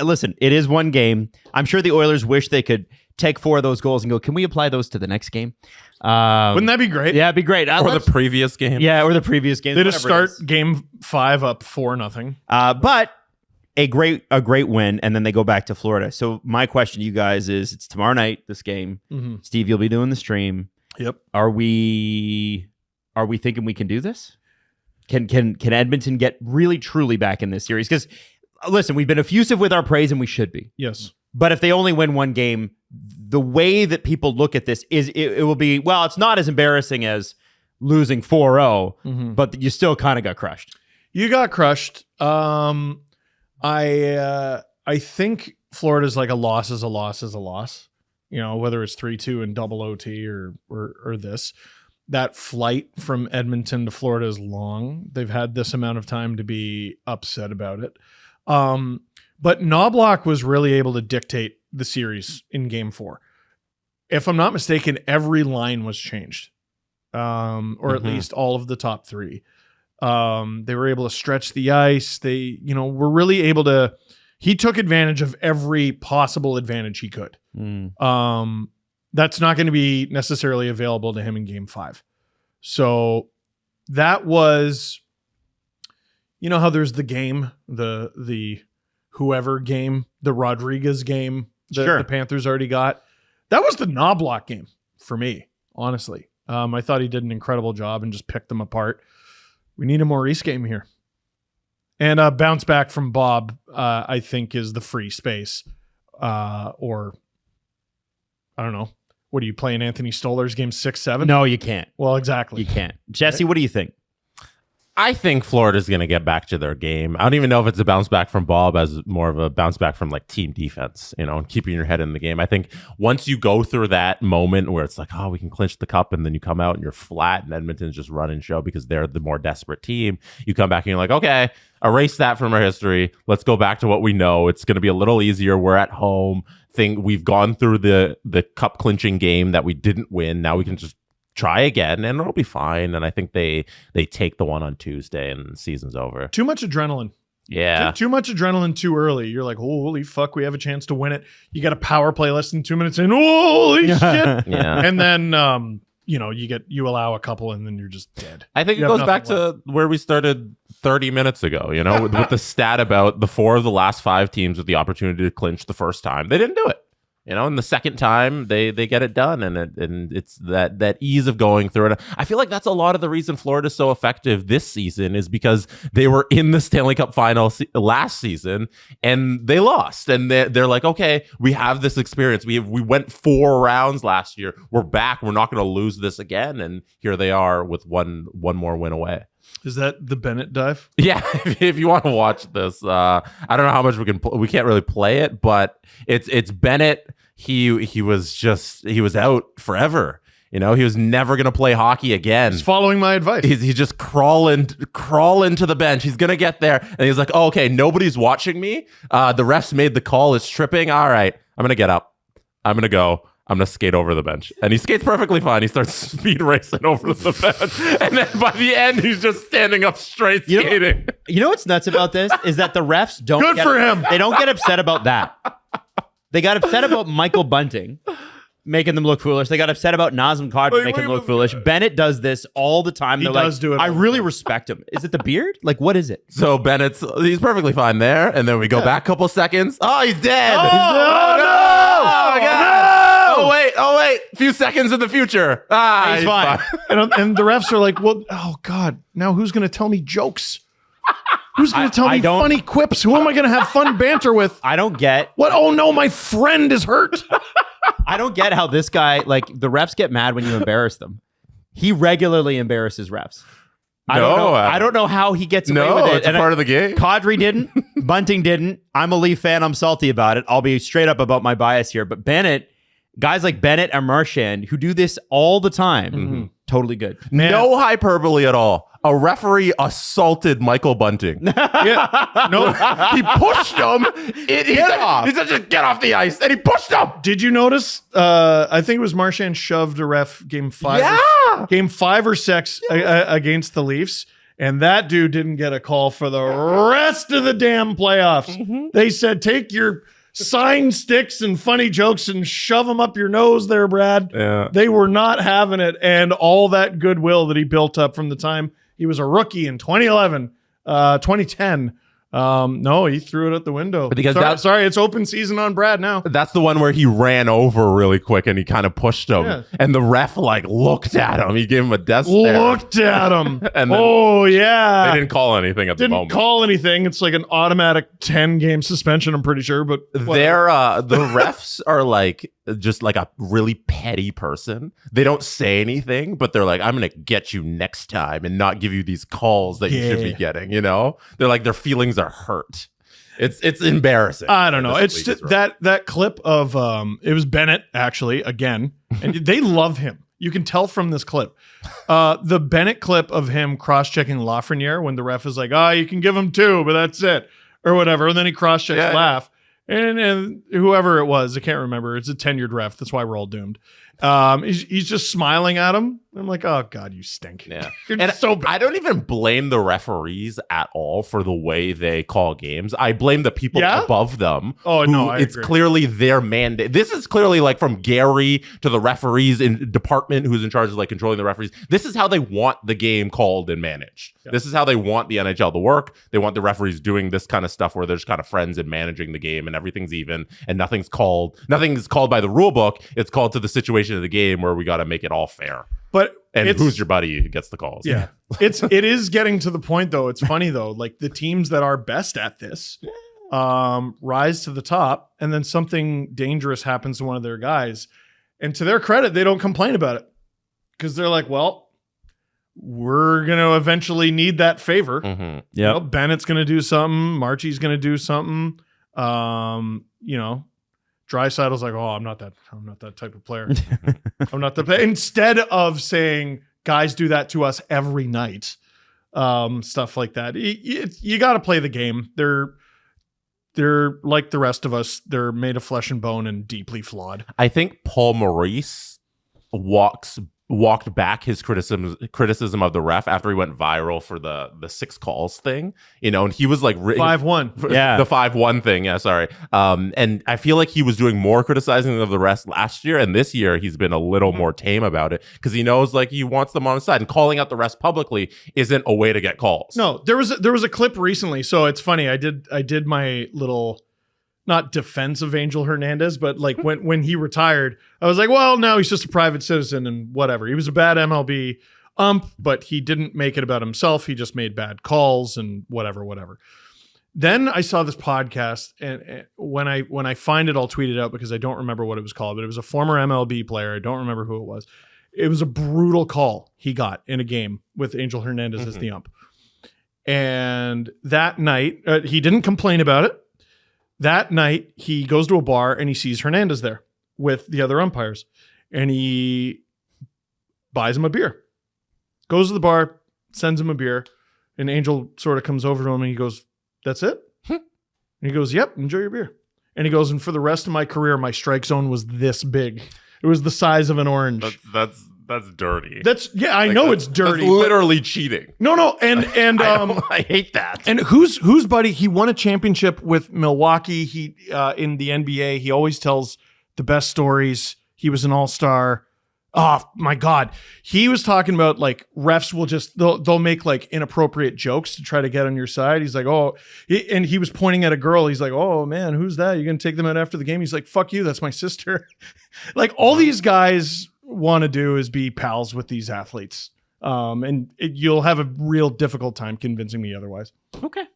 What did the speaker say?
listen, it is one game. I'm sure the Oilers wish they could take 4 of those goals and go, can we apply those to the next game? Wouldn't that be great? Yeah, it'd be great. Or the previous game. Yeah, or the previous game. They just start game 5 up 4-0. But a great win, and then they go back to Florida. So my question to you guys is, it's tomorrow night, this game. Mm-hmm. Steve, you'll be doing the stream. Yep. Are we thinking we can do this? Can Edmonton get really truly back in this series? Because listen, we've been effusive with our praise, and we should be. Yes. But if they only win one game, the way that people look at this is it will be, well, it's not as embarrassing as losing 4-0, but you still kind of got crushed. You got crushed. I think Florida's like a loss is a loss is a loss. You know, whether it's 3-2 and double OT or this. That flight from Edmonton to Florida is long. They've had this amount of time to be upset about it. But Knobloch was really able to dictate the series in game 4. If I'm not mistaken, every line was changed, or at least all of the top 3. They were able to stretch the ice. They, were really able to. He took advantage of every possible advantage he could. That's not going to be necessarily available to him in game 5. So that was, how there's the game, the whoever game, the Rodriguez game that the Panthers already got. That was the Knobloch game for me, honestly. I thought he did an incredible job and just picked them apart. We need a Maurice game here. And a bounce back from Bob, I think, is the free space. Or, I don't know. What are you playing, Anthony Stoller's game 6-7? No, you can't. Well, exactly. You can't. Jesse, what do you think? I think Florida's going to get back to their game. I don't even know if it's a bounce back from Bob as more of a bounce back from like team defense, and keeping your head in the game. I think once you go through that moment where it's like, oh, we can clinch the cup, and then you come out and you're flat and Edmonton's just run and show because they're the more desperate team. You come back and you're like, okay, erase that from our history. Let's go back to what we know. It's going to be a little easier. We're at home. We've gone through the cup clinching game that we didn't win. Now we can just try again and it'll be fine. And I think they take the one on Tuesday and the season's over. Too much adrenaline. Yeah. Too much adrenaline too early. You're like, holy fuck, we have a chance to win it. You got a power play less than 2 minutes in. Holy shit. Yeah. And then you allow a couple and then you're just dead. I think it goes back to where we started 30 minutes ago, with the stat about the 4 of the last 5 teams with the opportunity to clinch the first time. They didn't do it. And the second time they get it done, and it's that ease of going through it. I feel like that's a lot of the reason Florida's so effective this season is because they were in the Stanley Cup Final last season and they lost, and they're like, okay, we have this experience. We went 4 rounds last year. We're back. We're not going to lose this again, and here they are with one more win away. Is that the Bennett dive? Yeah, if you want to watch this, I don't know how much we can't really play it, but it's Bennett. He was out forever. He was never going to play hockey again. He's following my advice. He's just crawl into the bench. He's going to get there. And he's like, oh, okay, nobody's watching me. The refs made the call. It's tripping. All right, I'm going to get up. I'm going to go. I'm going to skate over the bench. And he skates perfectly fine. He starts speed racing over the bench. And then by the end, he's just standing up straight skating. You know what's nuts about this is that the refs don't Good for him. They don't get upset about that. They got upset about Michael Bunting making them look foolish. They got upset about Nazem Kadri making them look foolish. Bennett does this all the time. He does do it. I really respect him. Is it the beard? Like, what is it? So he's perfectly fine there. And then we go back a couple seconds. Oh, he's dead. Oh, no! Oh, my God. No! Oh, wait. A few seconds in the future. He's fine. And the refs are like, well, oh, God, now who's going to tell me jokes? Who's going to tell me funny quips? Who am I going to have fun banter with? I don't get. What? Oh, no, my friend is hurt. I don't get how this guy, like, the refs get mad when you embarrass them. He regularly embarrasses refs. I don't know how he gets away with it. It's a part of the game. Kadri didn't. Bunting didn't. I'm a Leaf fan. I'm salty about it. I'll be straight up about my bias here. But Bennett, guys like Bennett and Marchand, who do this all the time, totally good. No hyperbole at all. A referee assaulted Michael Bunting. Yeah. No, he pushed him. He said, just get off the ice. And he pushed him. Did you notice? I think it was Marchand shoved a ref game 5. Yeah. Game 5 or 6 against the Leafs. And that dude didn't get a call for the rest of the damn playoffs. They said, take your sign sticks and funny jokes and shove them up your nose there, Brad. Yeah. They were not having it. And all that goodwill that he built up from the time he was a rookie in 2011, 2010. No, he threw it out the window. Because sorry, it's open season on Brad now. That's the one where he ran over really quick and he kind of pushed him. Yeah. And the ref like looked at him. He gave him a death stare. Looked at him. And then oh, yeah. They didn't call anything at the Didn't moment. call anything. It's like an automatic 10-game suspension, I'm pretty sure. But They're the refs are like just like a really petty person. They don't say anything, but they're like, I'm gonna get you next time and not give you these calls that you should be getting, you know? They're like, their feelings are hurt. It's embarrassing. I don't know. It's just that clip of it was Bennett, actually, again. And they love him. You can tell from this clip. The Bennett clip of him cross-checking Lafreniere when the ref is like, you can give him 2, but that's it. Or whatever. And then he cross-checks Laff. And whoever it was, I can't remember. It's a tenured ref. That's why we're all doomed. He's just smiling at him. I'm like, oh God, you stink. Yeah. You're And so bad. I don't even blame the referees at all for the way they call games. I blame the people above them. Oh, no, I it's agree. clearly their mandate. This is clearly like from Gary to the referees in department who's in charge of like controlling the referees. This is how they want the game called and managed. Yeah. This is how they want the NHL to work. They want the referees doing this kind of stuff where they're just kind of friends and managing the game and everything's even and nothing's called by the rule book. It's called to the situation of the game where we got to make it all fair. And who's your buddy who gets the calls? Yeah. It is getting to the point though. It's funny though, like the teams that are best at this rise to the top and then something dangerous happens to one of their guys. And to their credit, they don't complain about it. Because they're like, well, we're going to eventually need that favor. Mm-hmm. You know, Bennett's going to do something. Marchie's going to do something. You know, Draisaitl's like, I'm not that type of player. I'm not the player. Instead of saying, guys do that to us every night, stuff like that. You got to play the game. They're like the rest of us. They're made of flesh and bone and deeply flawed. I think Paul Maurice walked back his criticism of the ref after he went viral for the 6 calls thing, you know, and he was like 5-1. Yeah. The 5-1 thing. Yeah. Sorry. And I feel like he was doing more criticizing of the rest last year. And this year he's been a little more tame about it because he knows like he wants them on his side and calling out the rest publicly isn't a way to get calls. No, there was a clip recently. So it's funny. I did my little, not defense of Angel Hernandez, but like when he retired, I was like, well, no, he's just a private citizen and whatever. He was a bad MLB but he didn't make it about himself. He just made bad calls and whatever. Then I saw this podcast, and when I find it, I'll tweet it out because I don't remember what it was called, but it was a former MLB player. I don't remember who it was. It was a brutal call he got in a game with Angel Hernandez as the ump. And that night, he didn't complain about it. That night, he goes to a bar and he sees Hernandez there with the other umpires. And he buys him a beer. Goes to the bar, sends him a beer. And Angel sort of comes over to him and he goes, "That's it?" And he goes, "Yep, enjoy your beer." And he goes, "And for the rest of my career, my strike zone was this big. It was the size of an orange." That's dirty. I know it's dirty. That's literally cheating. No, and I hate that. And whose buddy? He won a championship with Milwaukee. He in the NBA. He always tells the best stories. He was an all-star. Oh my God. He was talking about like refs will just they'll make like inappropriate jokes to try to get on your side. He's like, and he was pointing at a girl. He's like, "Oh man, who's that? You're gonna take them out after the game?" He's like, "Fuck you, that's my sister." Like all these guys want to do is be pals with these athletes. You'll have a real difficult time convincing me otherwise. Okay.